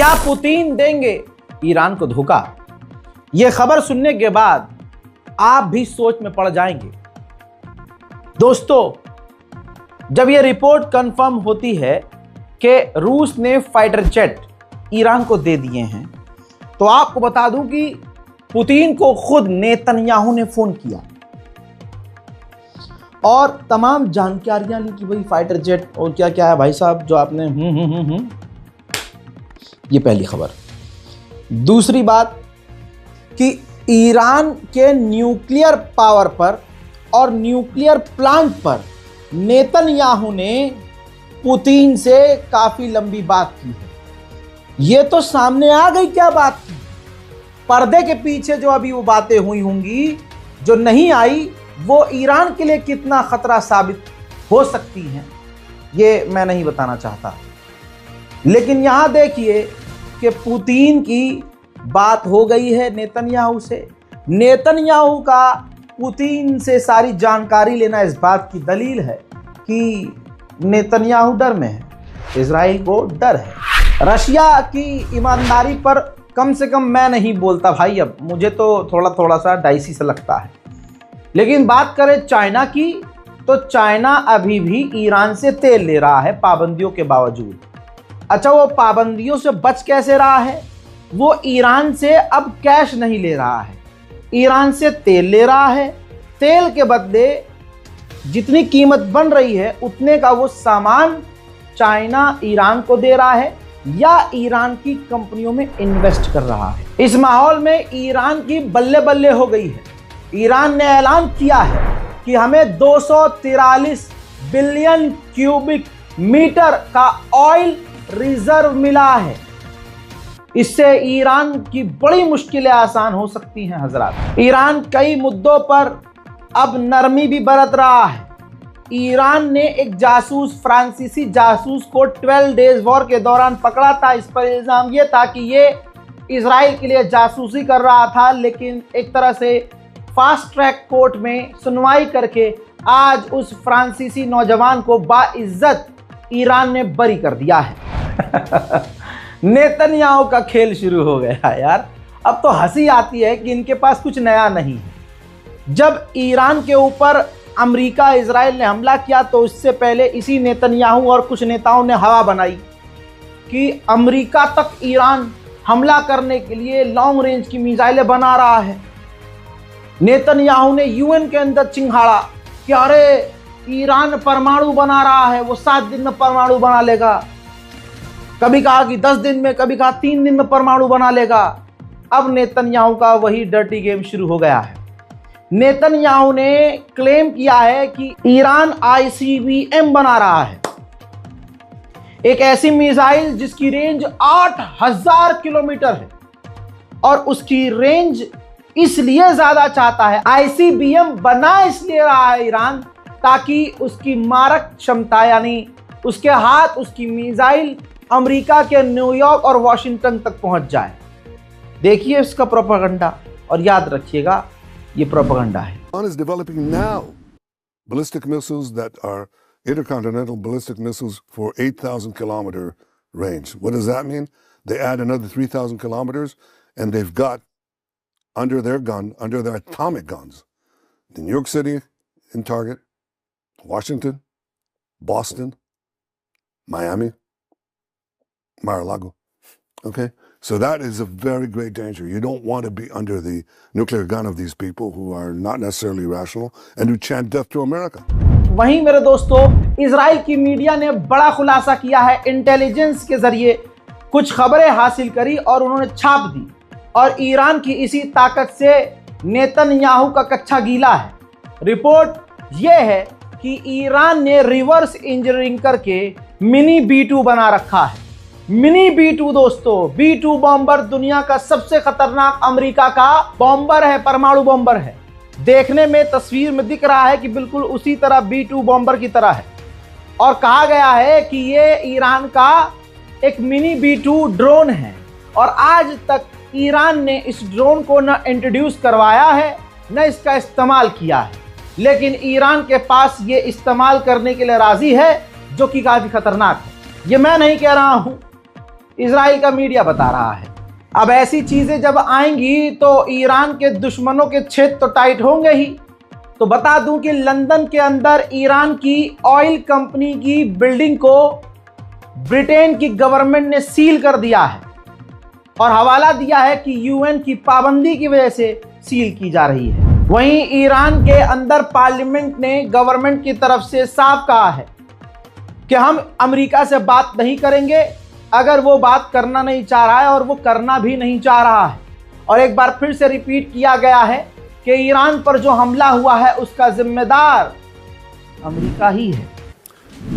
क्या पुतिन देंगे ईरान को धोखा? यह खबर सुनने के बाद आप भी सोच में पड़ जाएंगे। दोस्तों, जब यह रिपोर्ट कंफर्म होती है कि रूस ने फाइटर जेट ईरान को दे दिए हैं, तो आपको बता दूं कि पुतिन को खुद नेतन्याहू ने फोन किया और तमाम जानकारियां ली कि भाई फाइटर जेट और क्या क्या है भाई साहब जो आपने ये पहली खबर। दूसरी बात कि ईरान के न्यूक्लियर पावर पर और न्यूक्लियर प्लांट पर नेतन्याहू ने पुतिन से काफी लंबी बात की है। ये तो सामने आ गई क्या बात की, पर्दे के पीछे जो अभी वो बातें हुई होंगी जो नहीं आई, वो ईरान के लिए कितना खतरा साबित हो सकती हैं, ये मैं नहीं बताना चाहता। लेकिन यहां देखिए कि पुतिन की बात हो गई है नेतन्याहू से। नेतन्याहू का पुतिन से सारी जानकारी लेना इस बात की दलील है कि नेतन्याहू डर में है, इजराइल को डर है। रशिया की ईमानदारी पर कम से कम मैं नहीं बोलता भाई, अब मुझे तो थोड़ा सा डाइसी सा लगता है। लेकिन बात करें चाइना की, तो चाइना अभी भी ईरान से तेल ले रहा है पाबंदियों के बावजूद। अच्छा, वो पाबंदियों से बच कैसे रहा है? वो ईरान से अब कैश नहीं ले रहा है, ईरान से तेल ले रहा है। तेल के बदले जितनी कीमत बन रही है उतने का वो सामान चाइना ईरान को दे रहा है या ईरान की कंपनियों में इन्वेस्ट कर रहा है। इस माहौल में ईरान की बल्ले बल्ले हो गई है। ईरान ने ऐलान किया है कि हमें 243 बिलियन क्यूबिक मीटर का ऑयल रिजर्व मिला है। इससे ईरान की बड़ी मुश्किलें आसान हो सकती हैं हजरात। ईरान कई मुद्दों पर अब नरमी भी बरत रहा है। ईरान ने एक जासूस, फ्रांसीसी जासूस को 12 डेज वॉर के दौरान पकड़ा था। इस पर इल्जाम यह था कि ये इजराइल के लिए जासूसी कर रहा था, लेकिन एक तरह से फास्ट ट्रैक कोर्ट में सुनवाई करके आज उस फ्रांसीसी नौजवान को बाइज्जत ईरान ने बरी कर दिया है। नेतन्याहू का खेल शुरू हो गया यार। अब तो हंसी आती है कि इनके पास कुछ नया नहीं है। जब ईरान के ऊपर अमेरिका, इजराइल ने हमला किया तो उससे पहले इसी नेतन्याहू और कुछ नेताओं ने हवा बनाई कि अमेरिका तक ईरान हमला करने के लिए लॉन्ग रेंज की मिसाइलें बना रहा है। नेतन्याहू ने यूएन के अंदर चिंघाड़ा कि अरे ईरान परमाणु बना रहा है, वो 7 दिन में परमाणु बना लेगा। कभी कहा कि 10 दिन में, कभी कहा 3 दिन में परमाणु बना लेगा। अब नेतन्याहू का वही डर्टी गेम शुरू हो गया है। नेतन्याहू ने क्लेम किया है कि ईरान ICBM बना रहा है, एक ऐसी मिसाइल जिसकी रेंज 8000 किलोमीटर है। और उसकी रेंज इसलिए ज्यादा चाहता है, ICBM बना इसलिए रहा है ईरान ताकि उसकी मारक क्षमता यानी उसके हाथ, उसकी मिसाइल अमेरिका के न्यूयॉर्क और वॉशिंगटन तक पहुंच जाए। देखिए इसका प्रोपेगेंडा, और याद रखिएगा ये प्रोपेगेंडा है। Iran is developing now ballistic missiles that are intercontinental ballistic missiles for 8,000 kilometer range. What does that mean? They add another 3,000 kilometers and they've got under their gun, under their atomic guns, New York City in target, Washington, Boston, Miami, Mar-a-Lago. Okay? So that is a very great danger. You don't want to be under the nuclear gun of these people who are not necessarily rational and who chant death to America. वहीं मेरे दोस्तों, Israel की media ने बड़ा खुलासा किया है। Intelligence के जरिए कुछ खबरें हासिल करी और उन्होंने छाप दी, और ईरान की इसी ताकत से नेतन्याहू का कच्चा गीला है। रिपोर्ट यह है कि ईरान ने रिवर्स इंजीनियरिंग करके मिनी B2 बना रखा है। मिनी B2 दोस्तों, B2 बॉम्बर दुनिया का सबसे खतरनाक अमेरिका का बॉम्बर है, परमाणु बॉम्बर है। देखने में तस्वीर में दिख रहा है कि बिल्कुल उसी तरह B2 बॉम्बर की तरह है। और कहा गया है कि ये ईरान का एक मिनी B2 ड्रोन है, और आज तक ईरान ने इस ड्रोन को न इंट्रोड्यूस करवाया है न इसका इस्तेमाल किया है। लेकिन ईरान के पास ये इस्तेमाल करने के लिए राजी है, जो कि काफी खतरनाक है। ये मैं नहीं कह रहा हूं, इजराइल का मीडिया बता रहा है। अब ऐसी चीजें जब आएंगी तो ईरान के दुश्मनों के छेद तो टाइट होंगे ही। तो बता दूं कि लंदन के अंदर ईरान की ऑयल कंपनी की बिल्डिंग को ब्रिटेन की गवर्नमेंट ने सील कर दिया है और हवाला दिया है कि यूएन की पाबंदी की वजह से सील की जा रही है। वहीं ईरान के अंदर पार्लियामेंट ने गवर्नमेंट की तरफ से साफ कहा है कि हम अमेरिका से बात नहीं करेंगे अगर वो बात करना नहीं चाह रहा है, और वो करना भी नहीं चाह रहा है। और एक बार फिर से रिपीट किया गया है कि ईरान पर जो हमला हुआ है उसका जिम्मेदार अमेरिका ही है।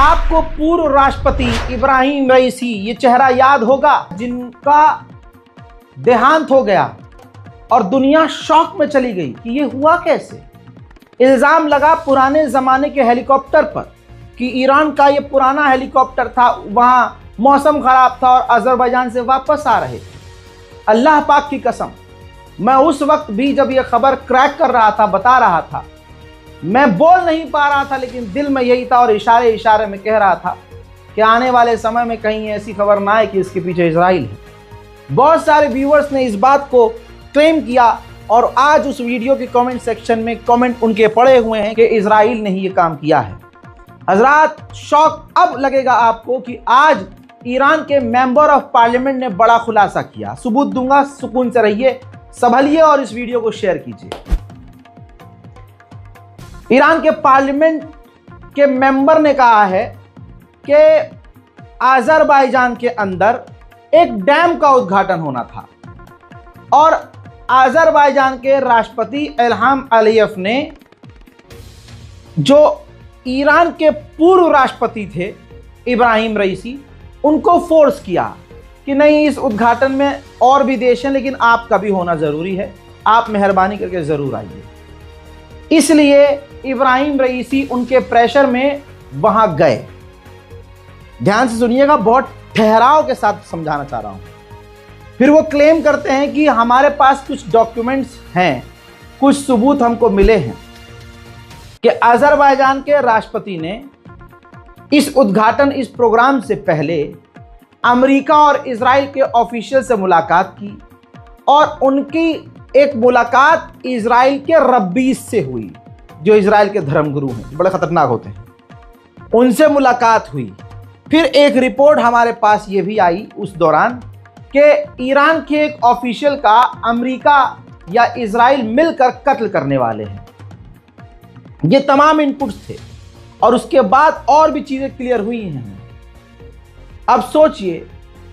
आपको पूर्व राष्ट्रपति इब्राहिम रईसी ये चेहरा याद होगा, जिनका देहांत हो गया और दुनिया शॉक में चली गई कि ये हुआ कैसे। इल्जाम लगा पुराने जमाने के हेलीकॉप्टर पर कि ईरान का ये पुराना हेलीकॉप्टर था, वहां मौसम खराब था और अजरबैजान से वापस आ रहे थे। अल्लाह पाक की कसम, मैं उस वक्त भी जब ये खबर क्रैक कर रहा था, बता रहा था, मैं बोल नहीं पा रहा था लेकिन दिल में यही था और इशारे इशारे में कह रहा था कि आने वाले समय में कहीं ऐसी खबर ना आए कि इसके पीछे इजराइल है। बहुत सारे व्यूअर्स ने इस बात को क्लेम किया और आज उस वीडियो के कमेंट सेक्शन में कमेंट उनके पड़े हुए हैं कि इजराइल ने ही ये काम किया है। हजरात, शौक अब लगेगा आपको कि आज ईरान के मेंबर ऑफ पार्लियामेंट ने बड़ा खुलासा किया। सबूत दूंगा, सुकून से रहिए, संभलिए और इस वीडियो को शेयर कीजिए। ईरान के पार्लियामेंट के मेंबर ने कहा है कि अजरबैजान के अंदर एक डैम का उद्घाटन होना था और अजरबैजान के राष्ट्रपति इल्हाम अलीयव ने, जो ईरान के पूर्व राष्ट्रपति थे इब्राहिम रईसी, उनको फोर्स किया कि नहीं, इस उद्घाटन में और भी देश हैं लेकिन आपका भी होना ज़रूरी है, आप मेहरबानी करके ज़रूर आइए। इसलिए इब्राहिम रईसी उनके प्रेशर में वहां गए। ध्यान से सुनिएगा, बहुत ठहराव के साथ समझाना चाह रहा हूं। फिर वो क्लेम करते हैं कि हमारे पास कुछ डॉक्यूमेंट्स हैं, कुछ सबूत हमको मिले हैं कि अजरबैजान के राष्ट्रपति ने इस उद्घाटन, इस प्रोग्राम से पहले अमेरिका और इजराइल के ऑफिशियल से मुलाकात की और उनकी एक मुलाकात इजराइल के रब्बीस से हुई, जो इजराइल के धर्मगुरु हैं, बड़े खतरनाक होते हैं, उनसे मुलाकात हुई। फिर एक रिपोर्ट हमारे पास ये भी आई उस दौरान कि ईरान के एक ऑफिशियल का अमेरिका या इजराइल मिलकर कत्ल करने वाले हैं। ये तमाम इनपुट्स थे और उसके बाद और भी चीजें क्लियर हुई हैं। अब सोचिए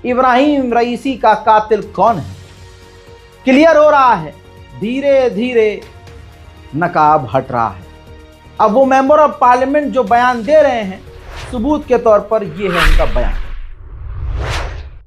इब्राहिम रईसी का कातिल कौन है। क्लियर हो रहा है, धीरे धीरे नकाब हट रहा है। अब वो मेंबर ऑफ पार्लियामेंट जो बयान दे रहे हैं, सबूत के तौर पर ये है उनका बयान।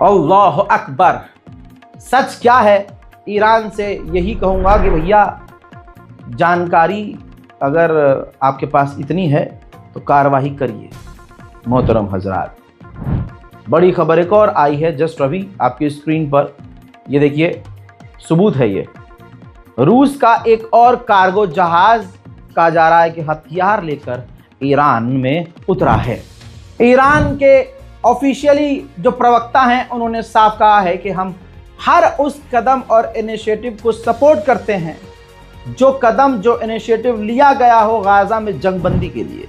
अल्लाह अकबर। सच क्या है? ईरान से यही कहूँगा कि भैया जानकारी अगर आपके पास इतनी है तो कार्रवाई करिए। मोहतरम हजरात, बड़ी खबर एक और आई है जस्ट अभी आपकी स्क्रीन पर, ये देखिए सबूत है। ये रूस का एक और कार्गो जहाज कहा जा रहा है कि हथियार लेकर ईरान में उतरा है। ईरान के ऑफिशियली जो प्रवक्ता हैं उन्होंने साफ कहा है कि हम हर उस कदम और इनिशिएटिव को सपोर्ट करते हैं जो कदम जो इनिशिएटिव लिया गया हो गाजा में जंगबंदी के लिए।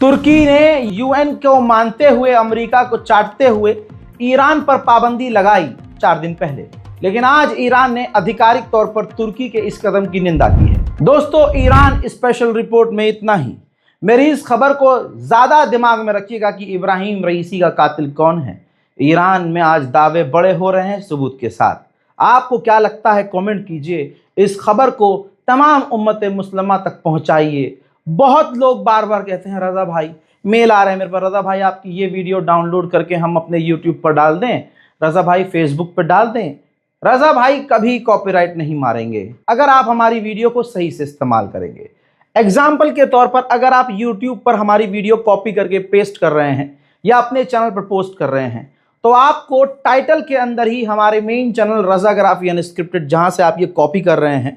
तुर्की ने यूएन को मानते हुए अमेरिका को चाटते हुए ईरान पर पाबंदी लगाई 4 दिन पहले, लेकिन आज ईरान ने आधिकारिक तौर पर तुर्की के इस कदम की निंदा की है। दोस्तों, ईरान स्पेशल रिपोर्ट में इतना ही। मेरी इस खबर को ज़्यादा दिमाग में रखिएगा कि इब्राहिम रईसी का कातिल कौन है। ईरान में आज दावे बड़े हो रहे हैं सबूत के साथ। आपको क्या लगता है कमेंट कीजिए। इस खबर को तमाम उम्मत मुस्लिमा तक पहुंचाइए। बहुत लोग बार बार कहते हैं रज़ा भाई, मेल आ रहे हैं मेरे पर, रज़ा भाई आपकी ये वीडियो डाउनलोड करके हम अपने यूट्यूब पर डाल दें, रज़ा भाई फेसबुक पर डाल दें। रज़ा भाई कभी कॉपीराइट नहीं मारेंगे अगर आप हमारी वीडियो को सही से इस्तेमाल करेंगे। एग्जाम्पल के तौर पर अगर आप यूट्यूब पर हमारी वीडियो कॉपी करके पेस्ट कर रहे हैं या अपने चैनल पर पोस्ट कर रहे हैं तो आपको टाइटल के अंदर ही हमारे मेन चैनल रज़ाग्राफी अनस्क्रिप्टेड, जहां से आप ये कॉपी कर रहे हैं,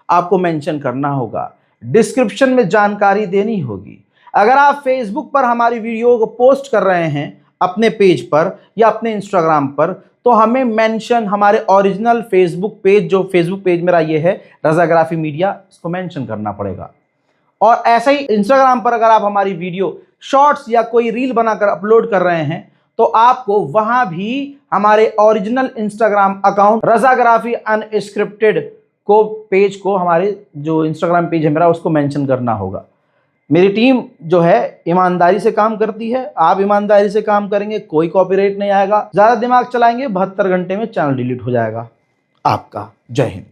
आपको मेंशन करना होगा। डिस्क्रिप्शन में जानकारी देनी होगी। अगर आप फेसबुक पर हमारी वीडियो को पोस्ट कर रहे हैं अपने पेज पर या अपने इंस्टाग्राम पर, तो हमें मेंशन हमारे ओरिजिनल फेसबुक पेज, जो फेसबुक पेज मेरा ये है रज़ाग्राफी मीडिया, इसको मेंशन करना पड़ेगा। और ऐसे ही इंस्टाग्राम पर अगर आप हमारी वीडियो शॉर्ट्स या कोई रील बनाकर अपलोड कर रहे हैं तो आपको वहां भी हमारे ओरिजिनल इंस्टाग्राम अकाउंट रज़ाग्राफी अनस्क्रिप्टेड को पेज को, हमारे जो इंस्टाग्राम पेज है मेरा, उसको मेंशन करना होगा। मेरी टीम जो है ईमानदारी से काम करती है। आप ईमानदारी से काम करेंगे, कोई कॉपीराइट नहीं आएगा। ज़्यादा दिमाग चलाएंगे 72 घंटे में चैनल डिलीट हो जाएगा। आपका जय हिंद।